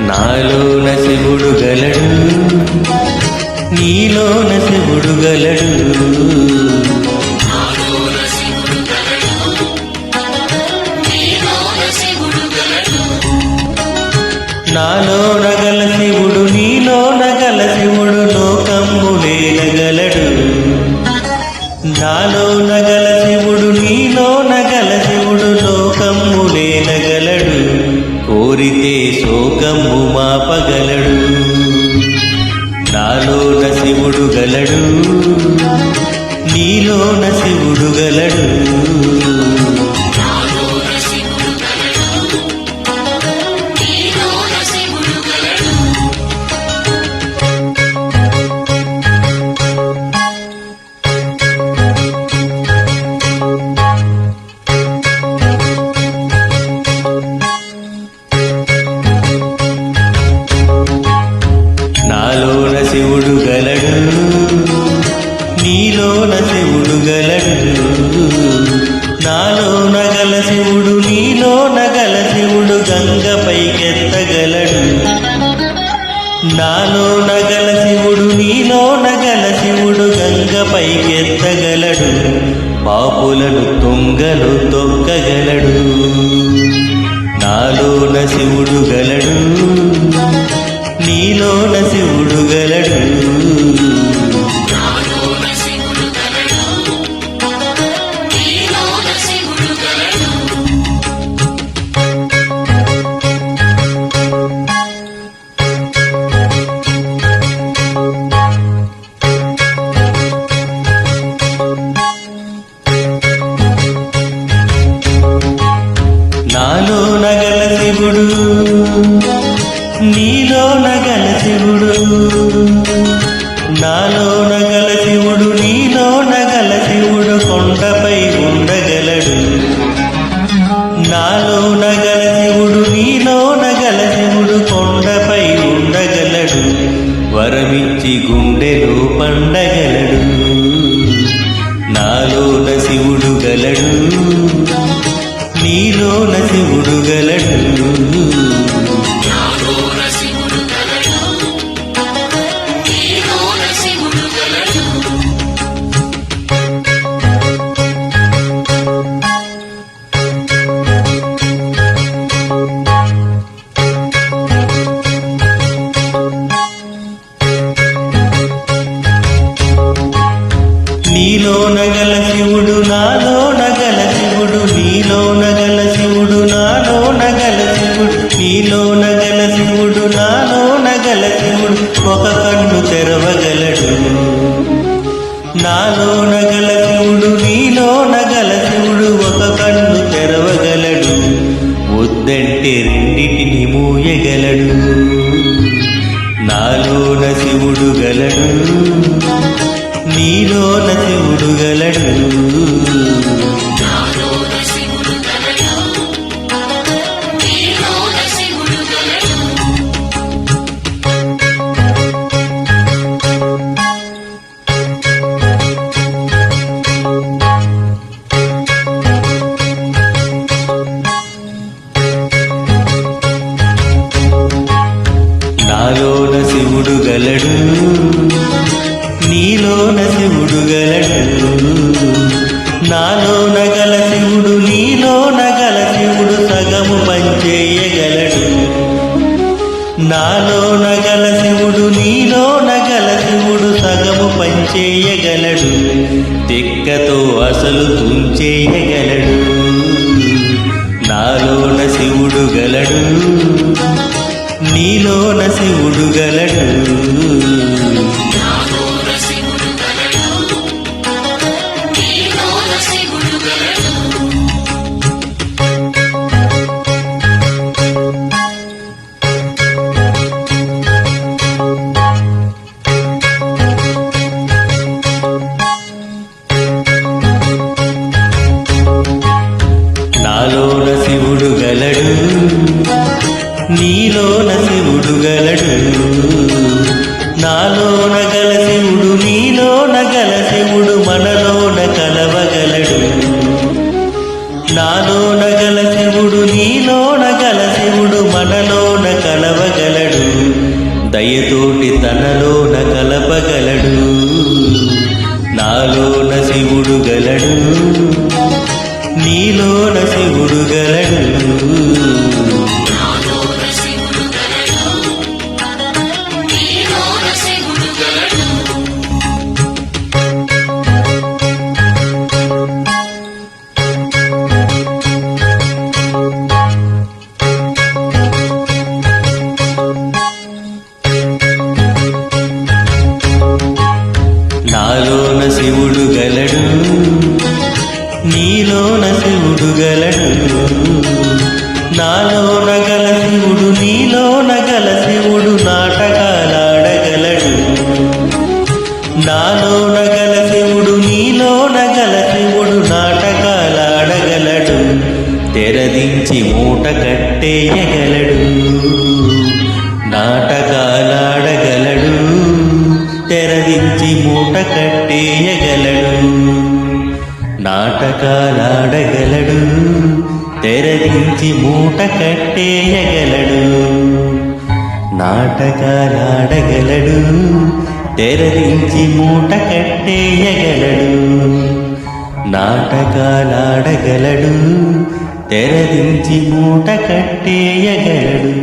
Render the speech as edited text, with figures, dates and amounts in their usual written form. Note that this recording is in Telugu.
నాలోన శివుడు గలడు, నీలోన శివుడు గలడు. నాలోన గల శివుడు, నీలోన గల శివుడు లోకములేలగలడు. నాలోన గల శివుడు, నీలోన గల శివుడు లోకములేలగలడు. కోరితే శోకము మాపగలడు. నాలోన శివుడు గలడు, నీలోన శివుడు గలడు. నాలోన శివుడు గలడు, నీలోన శివుడు గలడు. నాలోన గల శివుడు, నీలోన గల శివుడు గంగపైకెత్తగలడు. నాలోన గల శివుడు, నీలోన గల శివుడు గంగపైకెత్తగలడు. పాపులను తుంగలు తొక్కగలడు. నాలోన శివుడు గలడు, నీలోన శివుడు గలడు. నాలోన గల శివుడు, నీలోన గల శివుడు. నాలోన గల శివుడు, నీలోన గల శివుడు కొండపై ఉండగలడు. నాలోన గల శివుడు, నీలోన గల శివుడు కొండపై ఉండగలడు. వరమిచ్చి గుండెలో పండగలడు. నాలోన శివుడు గలడు, నీలోన శివుడు గలడు. నీలోన గల శివుడు, నాలోన గల శివుడు. నీలోన గల శివుడు, నాలోన గల శివుడు. నీలోన గల శివుడు, నాలోన గల శివుడు ఒక కన్ను తెరవగలడు. నాలోన గల శివుడు, నీలోన గల శివుడు ఒక కన్ను తెరవగలడు. వద్దంటే రెండిటిని మూయగలడు. నాలోన శివుడు గలడు, నీలోన శివుడు గలడు. నాలోన శివుడు గలడు, నీలోన శివుడు గలడు. నాలోన గల శివుడు, నీలోన గల శివుడు సగము పంచేయగలడు. నాలోన గల శివుడు, నీలోన గల శివుడు సగము పంచేయగలడు. తిక్కతో అసలు తుంచేయగలడు. నాలోన శివుడు గలడు, నీలోన శివుడు గలడు. నాలోన శివుడు గలడు, నీలోన శివుడు గలడు. నాలోన గల శివుడు, నీలోన గల శివుడు మనలోన కలవగలడు. నాలోన గల శివుడు, నీలోన గల శివుడు మనలోన కలవగలడు. తనలోన కలపగలడు, నాలోన శివుడు గలడు, నీలోన శివుడు గలడు. నాలోన శివుడు గలడు, నీలోన శివుడు గలడు, నాలోన గల శివుడు నీలోన గల శివుడు నాటకాలాడగలడు. నాలోన గల శివుడు నీలోన గల శివుడు నాటకాలాడగలడు. తెరదించి మూట కట్టేయగలడు, నాటకాలాడగలడు. తెరదించి మూట కట్టేయగలడు, నాటకాలాడగలడు. తెరదించి మూట కట్టేయగలడు, నాటకాలాడగలడు. తెరదించి మూట కట్టేయగలడు, నాటకాలాడగలడు. తెరదించి మూట కట్టేయగలడు.